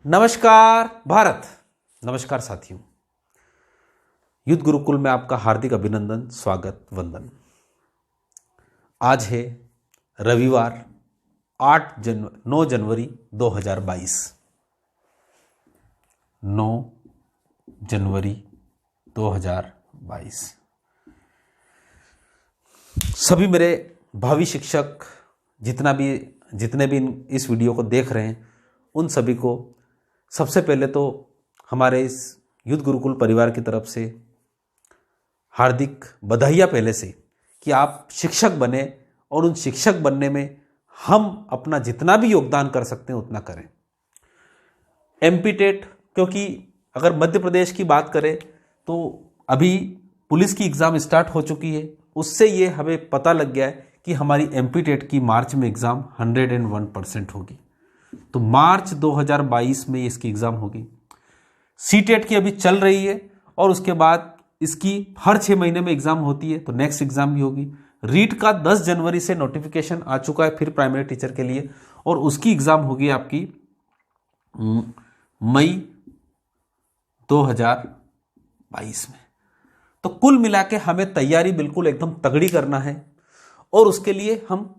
नमस्कार भारत, नमस्कार साथियों। युद्ध गुरुकुल में आपका हार्दिक अभिनंदन, स्वागत, वंदन। आज है रविवार 9 जनवरी 2022। 9 जनवरी 2022। सभी मेरे भावी शिक्षक जितने भी इस वीडियो को देख रहे हैं, उन सभी को सबसे पहले तो हमारे इस युद्ध गुरुकुल परिवार की तरफ से हार्दिक बधाइयाँ पहले से कि आप शिक्षक बने और उन शिक्षक बनने में हम अपना जितना भी योगदान कर सकते हैं उतना करें। एमपी टेट, क्योंकि अगर मध्य प्रदेश की बात करें तो अभी पुलिस की एग्ज़ाम स्टार्ट हो चुकी है, उससे ये हमें पता लग गया है कि हमारी एमपी टेट की मार्च में एग्ज़ाम 101% होगी। तो मार्च 2022 में इसकी एग्ज़ाम होगी। सीटेट की अभी चल रही है और उसके बाद इसकी हर 6 महीने में एग्ज़ाम होती है, तो नेक्स्ट एग्ज़ाम भी होगी। रीट का 10 जनवरी से नोटिफिकेशन आ चुका है फिर प्राइमरी टीचर के लिए, और उसकी एग्ज़ाम होगी आपकी मई 2022 में। तो कुल मिला के हमें तैयारी बिल्कुल एकदम तगड़ी करना है और उसके लिए हम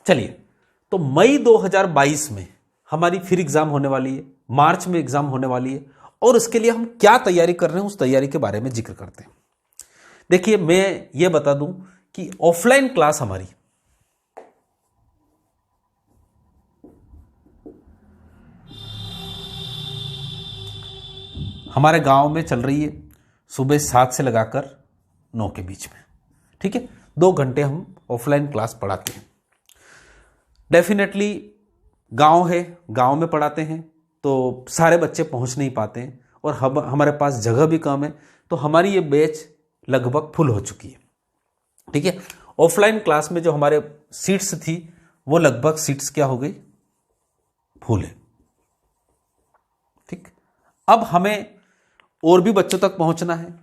चलिए, तो मई 2022 में हमारी फिर एग्ज़ाम होने वाली है, मार्च में एग्ज़ाम होने वाली है, और उसके लिए हम क्या तैयारी कर रहे हैं उस तैयारी के बारे में जिक्र करते हैं। देखिए, मैं ये बता दूं कि ऑफलाइन क्लास हमारे गांव में चल रही है, सुबह 7 से लगाकर 9 के बीच में। ठीक है, 2 घंटे हम ऑफलाइन क्लास पढ़ाते हैं। डेफिनेटली गांव है, गांव में पढ़ाते हैं तो सारे बच्चे पहुंच नहीं पाते हैं और हमारे पास जगह भी कम है, तो हमारी ये बैच लगभग फुल हो चुकी है। ठीक है, ऑफलाइन क्लास में जो हमारे सीट्स थी वो लगभग सीट्स क्या हो गई, फुल है। ठीक, अब हमें और भी बच्चों तक पहुंचना है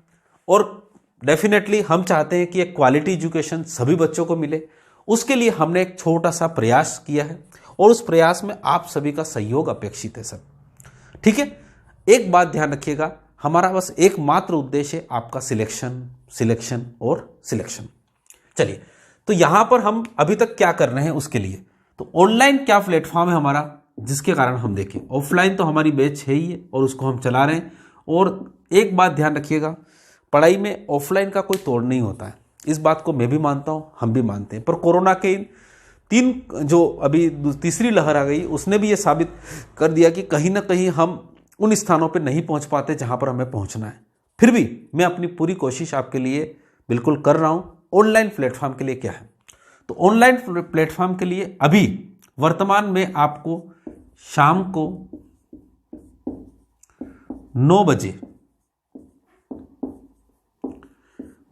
और डेफिनेटली हम चाहते हैं कि एक क्वालिटी एजुकेशन सभी बच्चों को मिले। उसके लिए हमने एक छोटा सा प्रयास किया है और उस प्रयास में आप सभी का सहयोग अपेक्षित है सब। ठीक है, एक बात ध्यान रखिएगा, हमारा बस एकमात्र उद्देश्य है आपका सिलेक्शन और सिलेक्शन। चलिए, तो यहां पर हम अभी तक क्या कर रहे हैं उसके लिए, तो ऑनलाइन क्या प्लेटफॉर्म है हमारा जिसके कारण हम देखें। ऑफलाइन तो हमारी बैच है ही है और उसको हम चला रहे हैं। और एक बात ध्यान रखिएगा, पढ़ाई में ऑफलाइन का कोई तोड़ नहीं होता है, इस बात को मैं भी मानता हूं, हम भी मानते हैं। पर कोरोना के 3 जो अभी तीसरी लहर आ गई, उसने भी ये साबित कर दिया कि कहीं ना कहीं हम उन स्थानों पे नहीं पहुंच पाते जहां पर हमें पहुंचना है। फिर भी मैं अपनी पूरी कोशिश आपके लिए बिल्कुल कर रहा हूं। ऑनलाइन प्लेटफॉर्म के लिए क्या है, तो ऑनलाइन प्लेटफॉर्म के लिए अभी वर्तमान में आपको शाम को 9 बजे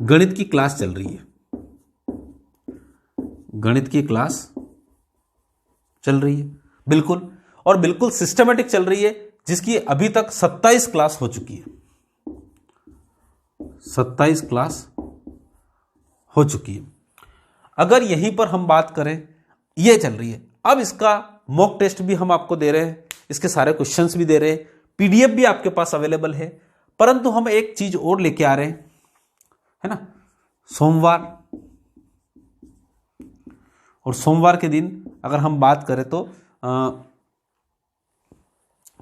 गणित की क्लास चल रही है। गणित की क्लास चल रही है बिल्कुल, और बिल्कुल सिस्टमेटिक चल रही है, जिसकी अभी तक 27 क्लास हो चुकी है। 27 क्लास हो चुकी है। अगर यहीं पर हम बात करें, ये चल रही है। अब इसका मॉक टेस्ट भी हम आपको दे रहे हैं, इसके सारे क्वेश्चंस भी दे रहे हैं, पीडीएफ भी आपके पास अवेलेबल है। परंतु हम एक चीज और लेके आ रहे हैं, है ना, सोमवार। और सोमवार के दिन अगर हम बात करें तो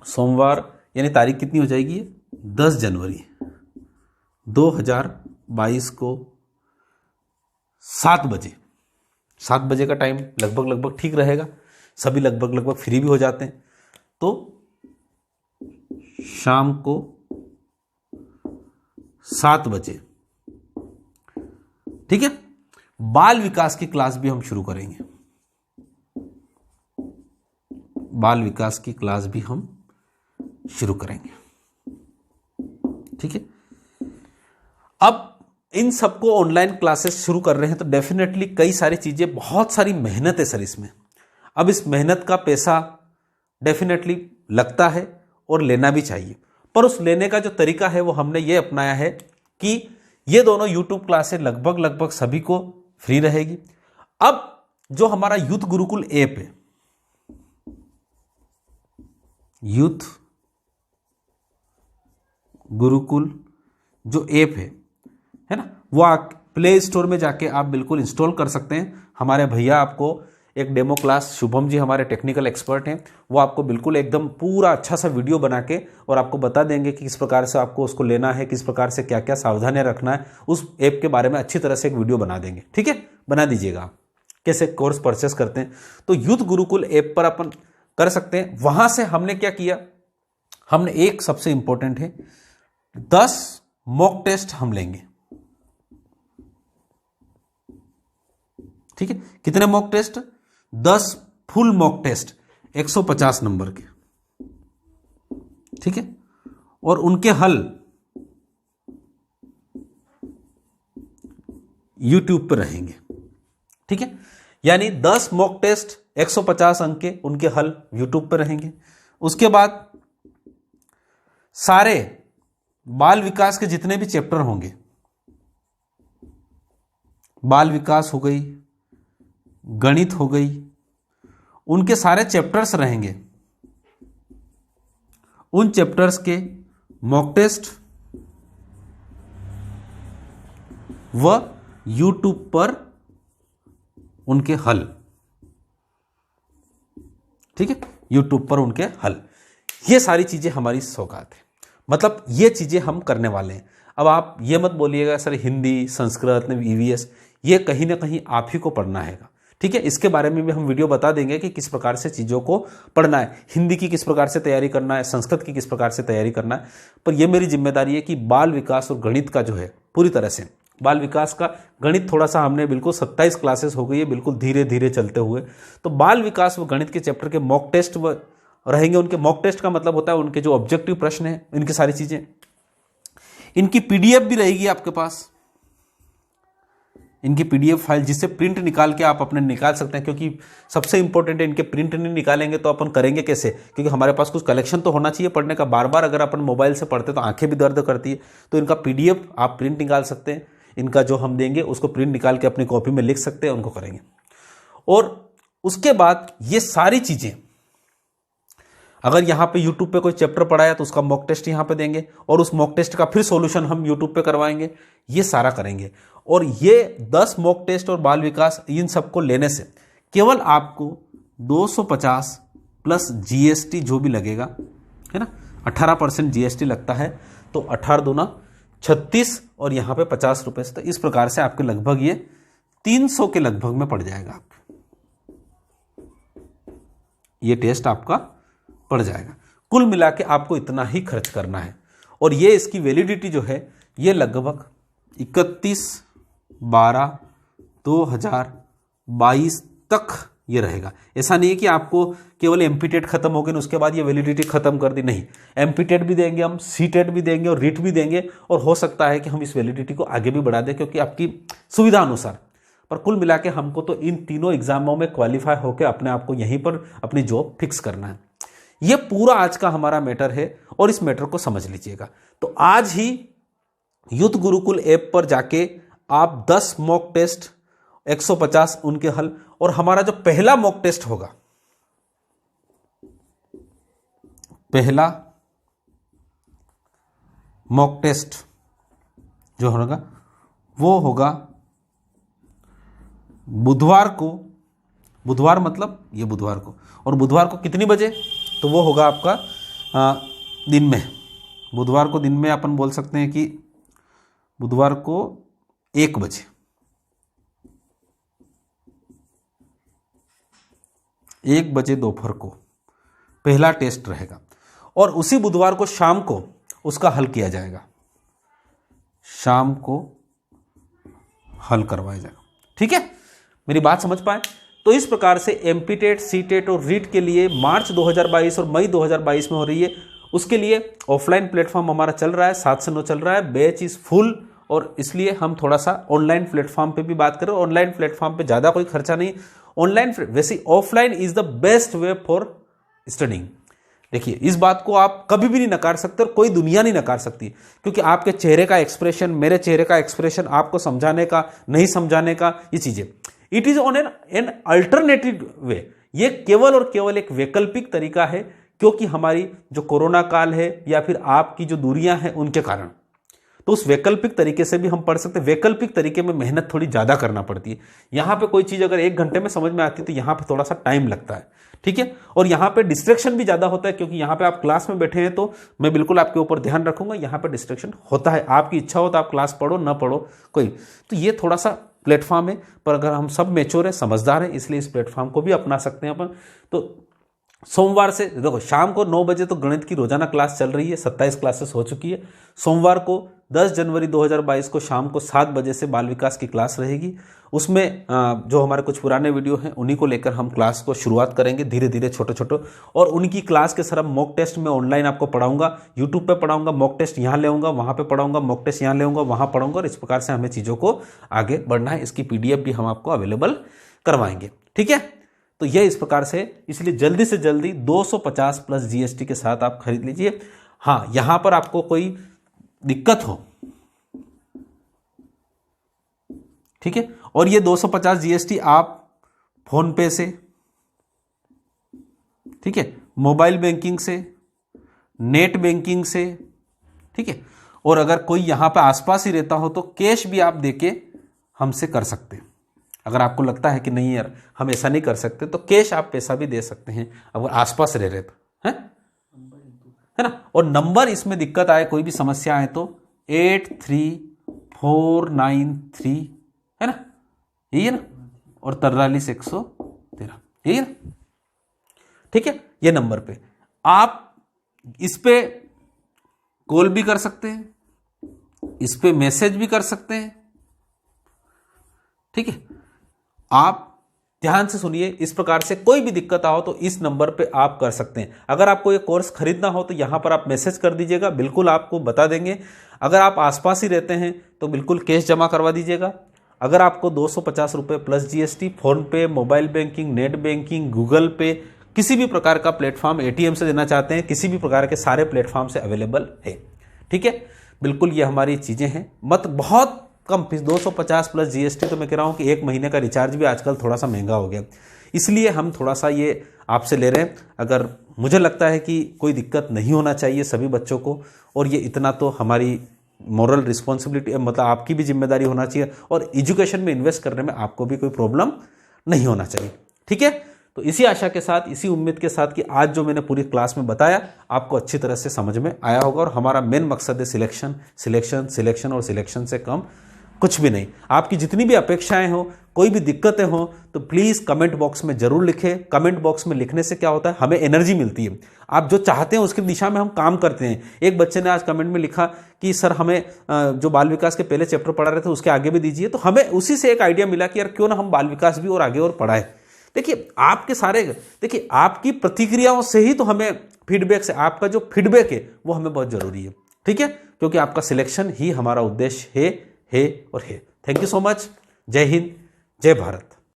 सोमवार यानी तारीख कितनी हो जाएगी, 10 जनवरी 2022 को 7 बजे का टाइम लगभग ठीक रहेगा। सभी लगभग फ्री भी हो जाते हैं, तो शाम को 7 बजे, ठीक है, बाल विकास की क्लास भी हम शुरू करेंगे। बाल विकास की क्लास भी हम शुरू करेंगे। ठीक है, अब इन सबको ऑनलाइन क्लासेस शुरू कर रहे हैं तो डेफिनेटली कई सारी चीजें, बहुत सारी मेहनत है सर इसमें। अब इस मेहनत का पैसा डेफिनेटली लगता है और लेना भी चाहिए, पर उस लेने का जो तरीका है वो हमने ये अपनाया है कि ये दोनों यूट्यूब क्लासेस लगभग सभी को फ्री रहेगी। अब जो हमारा युद्ध गुरुकुल ऐप है, यूथ गुरुकुल जो ऐप है ना, वो आप प्ले स्टोर में जाके आप बिल्कुल इंस्टॉल कर सकते हैं। हमारे भैया आपको एक डेमो क्लास, शुभम जी हमारे टेक्निकल एक्सपर्ट हैं, वो आपको बिल्कुल एकदम पूरा अच्छा सा वीडियो बना के और आपको बता देंगे कि किस प्रकार से आपको उसको लेना है, किस प्रकार से क्या क्या सावधानियां रखना है, उस ऐप के बारे में अच्छी तरह से एक वीडियो बना देंगे। ठीक है, बना दीजिएगा आप कैसे कोर्स परचेस करते हैं। तो यूथ गुरुकुल ऐप पर अपन कर सकते हैं। वहां से हमने क्या किया, हमने एक सबसे इंपॉर्टेंट है 10 मॉक टेस्ट हम लेंगे। ठीक है, कितने mock test? 10 full mock test 150 number के। ठीक है, और उनके हल यूट्यूब पर रहेंगे। ठीक है, यानी 10 मॉक टेस्ट 150 अंक के, उनके हल यूट्यूब पर रहेंगे। उसके बाद सारे बाल विकास के जितने भी चैप्टर होंगे, बाल विकास हो गई, गणित हो गई, उनके सारे चैप्टर्स रहेंगे। उन चैप्टर्स के मॉक टेस्ट व यूट्यूब पर उनके हल। ठीक है, यूट्यूब पर उनके हल। ये सारी चीजें हमारी सौगात है, मतलब ये चीजें हम करने वाले हैं। अब आप ये मत बोलिएगा सर हिंदी, संस्कृत, ईवीएस, ये कहीं ना कहीं आप ही को पढ़ना है। ठीक है, इसके बारे में भी हम वीडियो बता देंगे कि किस प्रकार से चीज़ों को पढ़ना है, हिंदी की किस प्रकार से तैयारी करना है, संस्कृत की किस प्रकार से तैयारी करना है। पर यह मेरी जिम्मेदारी है कि बाल विकास और गणित का जो है पूरी तरह से, बाल विकास का गणित थोड़ा सा हमने बिल्कुल 27 क्लासेस हो गई है, बिल्कुल धीरे धीरे चलते हुए। तो बाल विकास व गणित के चैप्टर के मॉक टेस्ट व रहेंगे। उनके मॉक टेस्ट का मतलब होता है उनके जो ऑब्जेक्टिव प्रश्न है, इनकी सारी चीज़ें, इनकी पीडीएफ भी रहेगी आपके पास, इनकी पीडीएफ फाइल जिससे प्रिंट निकाल के आप अपने निकाल सकते हैं। क्योंकि सबसे इंपॉर्टेंट है, इनके प्रिंट नहीं निकालेंगे तो अपन करेंगे कैसे, क्योंकि हमारे पास कुछ कलेक्शन तो होना चाहिए पढ़ने का। बार बार अगर अपन मोबाइल से पढ़ते तो आंखें भी दर्द करती है। तो इनका पीडीएफ आप प्रिंट निकाल सकते हैं, इनका जो हम देंगे उसको प्रिंट निकाल के अपनी कॉपी में लिख सकते हैं, उनको करेंगे। और उसके बाद ये सारी चीज़ें, अगर यहाँ पे YouTube पे कोई चैप्टर पढ़ाया तो उसका मॉक टेस्ट यहाँ पे देंगे और उस मॉक टेस्ट का फिर सॉल्यूशन हम YouTube पे करवाएंगे। ये सारा करेंगे। और ये 10 मॉक टेस्ट और बाल विकास, इन सबको लेने से केवल आपको 250 प्लस जीएसटी जो भी लगेगा, है ना, 18% जीएसटी लगता है। तो 18 दूना 36 और यहाँ पे 50 रुपए से, तो इस प्रकार से आपके लगभग ये 300 के लगभग में पड़ जाएगा। आपको ये टेस्ट आपका पड़ जाएगा। कुल मिला के आपको इतना ही खर्च करना है। और ये इसकी वैलिडिटी जो है ये लगभग 31/12/2022 तक ये रहेगा। ऐसा नहीं है कि आपको केवल एमपी टेट खत्म हो गई उसके बाद ये वैलिडिटी खत्म कर दी, नहीं। एमपी टेट भी देंगे हम, सी टेट भी देंगे और रीट भी देंगे, और हो सकता है कि हम इस वैलिडिटी को आगे भी बढ़ा दें क्योंकि आपकी सुविधा अनुसार। पर कुल मिला के हमको तो इन तीनों एग्जामों में क्वालिफाई होकर अपने आप को यहीं पर अपनी जॉब फिक्स करना है। ये पूरा आज का हमारा मैटर है और इस मैटर को समझ लीजिएगा। तो आज ही यूथ गुरुकुल ऐप पर जाके आप 10 मॉक टेस्ट 150 उनके हल, और हमारा जो पहला मॉक टेस्ट होगा, पहला मॉक टेस्ट जो होगा वो होगा बुधवार को, बुधवार मतलब ये बुधवार को, और बुधवार को कितनी बजे, तो वो होगा आपका दिन में, बुधवार को दिन में अपन बोल सकते हैं कि बुधवार को 1 बजे, 1 बजे दोपहर को पहला टेस्ट रहेगा। और उसी बुधवार को शाम को उसका हल किया जाएगा, शाम को हल करवाया जाएगा। ठीक है, मेरी बात समझ पाए? तो इस प्रकार से एमपी टेट, सी टेट और रीट के लिए मार्च 2022 और मई 2022 में हो रही है। उसके लिए ऑफलाइन प्लेटफॉर्म हमारा चल रहा है, 7 से 9 चल रहा है, बैच इज फुल। और इसलिए हम थोड़ा सा ऑनलाइन प्लेटफॉर्म पे भी बात करें। ऑनलाइन प्लेटफॉर्म पे ज़्यादा कोई खर्चा नहीं, ऑनलाइन वैसे offline is the best way for studying. देखिए, इस बात को आप कभी भी नहीं नकार सकते और कोई दुनिया नहीं नकार सकती, क्योंकि आपके चेहरे का एक्सप्रेशन, मेरे चेहरे का एक्सप्रेशन, आपको समझाने का, नहीं समझाने का, ये चीज़ें, it is on an alternative वे। ये केवल और केवल एक वैकल्पिक तरीका है क्योंकि हमारी जो कोरोना काल है या फिर आपकी जो दूरियां हैं उनके कारण। तो उस वैकल्पिक तरीके से भी हम पढ़ सकते हैं। वैकल्पिक तरीके में मेहनत थोड़ी ज़्यादा करना पड़ती है। यहाँ पे कोई चीज़ अगर 1 घंटे में समझ में आती है तो यहाँ पे थोड़ा सा टाइम लगता है, ठीक है। और यहाँ पे डिस्ट्रैक्शन भी ज़्यादा होता है, क्योंकि यहाँ पे आप क्लास में बैठे हैं तो मैं बिल्कुल आपके ऊपर ध्यान रखूंगा, यहाँ पे डिस्ट्रैक्शन होता है। आपकी इच्छा हो तो आप क्लास पढ़ो, ना पढ़ो कोई, तो ये थोड़ा सा प्लेटफॉर्म है। पर अगर हम सब मैच्योर है, समझदार हैं, इसलिए इस प्लेटफॉर्म को भी अपना सकते हैं अपन। तो सोमवार से देखो, शाम को 9 बजे तो गणित की रोजाना क्लास चल रही है, 27 क्लासेस हो चुकी है। सोमवार को 10 जनवरी 2022 को शाम को 7 बजे से बाल विकास की क्लास रहेगी। उसमें जो हमारे कुछ पुराने वीडियो हैं उन्हीं को लेकर हम क्लास को शुरुआत करेंगे धीरे धीरे, छोटे छोटे। और उनकी क्लास के सर मॉक टेस्ट में ऑनलाइन आपको पढ़ाऊंगा, यूट्यूब पे पढ़ाऊंगा, मॉक टेस्ट यहाँ ले आऊँगा, वहाँ पे पढ़ाऊंगा, मॉक टेस्ट यहाँ ले आऊँगा, वहाँ पढ़ाऊंगा। और इस प्रकार से हमें चीज़ों को आगे बढ़ना है। इसकी PDF भी हम आपको अवेलेबल करवाएंगे, ठीक है। तो यह इस प्रकार से, इसलिए जल्दी से जल्दी 250 प्लस GST के साथ आप खरीद लीजिए। हाँ, यहां पर आपको कोई दिक्कत हो, ठीक है, और ये 250 GST आप फोन पे से, ठीक है, मोबाइल बैंकिंग से, नेट बैंकिंग से, ठीक है, और अगर कोई यहां पे आसपास ही रहता हो तो कैश भी आप देके हमसे कर सकते हैं। अगर आपको लगता है कि नहीं यार हम ऐसा नहीं कर सकते, तो कैश आप पैसा भी दे सकते हैं अगर आसपास रह रहे तो, है ना। और नंबर इसमें दिक्कत आए, कोई भी समस्या आए तो 83493, है ना, यही है ना, और 43 113, यही है ना, ठीक है। ये नंबर पे आप इस पे कॉल भी कर सकते हैं, इस पे मैसेज भी कर सकते हैं, ठीक है। आप ध्यान से सुनिए, इस प्रकार से कोई भी दिक्कत आओ तो इस नंबर पे आप कर सकते हैं। अगर आपको ये कोर्स खरीदना हो तो यहां पर आप मैसेज कर दीजिएगा, बिल्कुल आपको बता देंगे। अगर आप आसपास ही रहते हैं तो बिल्कुल कैश जमा करवा दीजिएगा। अगर आपको 250 रुपये प्लस GST फोन पे, mobile banking, net banking, Google पे, किसी भी प्रकार का प्लेटफॉर्म, ATM से देना चाहते हैं, किसी भी प्रकार के सारे प्लेटफॉर्म से अवेलेबल है, ठीक है। बिल्कुल ये हमारी चीजें हैं, मत बहुत कम फीस, 250 प्लस GST। तो मैं कह रहा हूं कि 1 महीने का रिचार्ज भी आजकल थोड़ा सा महंगा हो गया, इसलिए हम थोड़ा सा ये आपसे ले रहे हैं। अगर मुझे लगता है कि कोई दिक्कत नहीं होना चाहिए सभी बच्चों को, और ये इतना तो हमारी मॉरल रिस्पॉन्सिबिलिटी, मतलब आपकी भी जिम्मेदारी होना चाहिए, और एजुकेशन में इन्वेस्ट करने में आपको भी कोई प्रॉब्लम नहीं होना चाहिए, ठीक है। तो इसी आशा के साथ, इसी उम्मीद के साथ कि आज जो मैंने पूरी क्लास में बताया आपको अच्छी तरह से समझ में आया होगा। और हमारा मेन मकसद है सिलेक्शन, सिलेक्शन, सिलेक्शन, और सिलेक्शन से कम कुछ भी नहीं। आपकी जितनी भी अपेक्षाएं हो, कोई भी दिक्कतें हो, तो प्लीज़ कमेंट बॉक्स में जरूर लिखें। कमेंट बॉक्स में लिखने से क्या होता है, हमें एनर्जी मिलती है। आप जो चाहते हैं उसकी दिशा में हम काम करते हैं। एक बच्चे ने आज कमेंट में लिखा कि सर हमें जो बाल विकास के पहले चैप्टर पढ़ा रहे थे उसके आगे भी दीजिए, तो हमें उसी से एक आइडिया मिला कि यार क्यों ना हम बाल विकास भी और आगे और पढ़ाएं। देखिए आपकी प्रतिक्रियाओं से ही तो हमें फीडबैक से, आपका जो फीडबैक है वो हमें बहुत जरूरी है, ठीक है, क्योंकि आपका सिलेक्शन ही हमारा उद्देश्य है और है। Thank you so much. जय हिंद, जय भारत।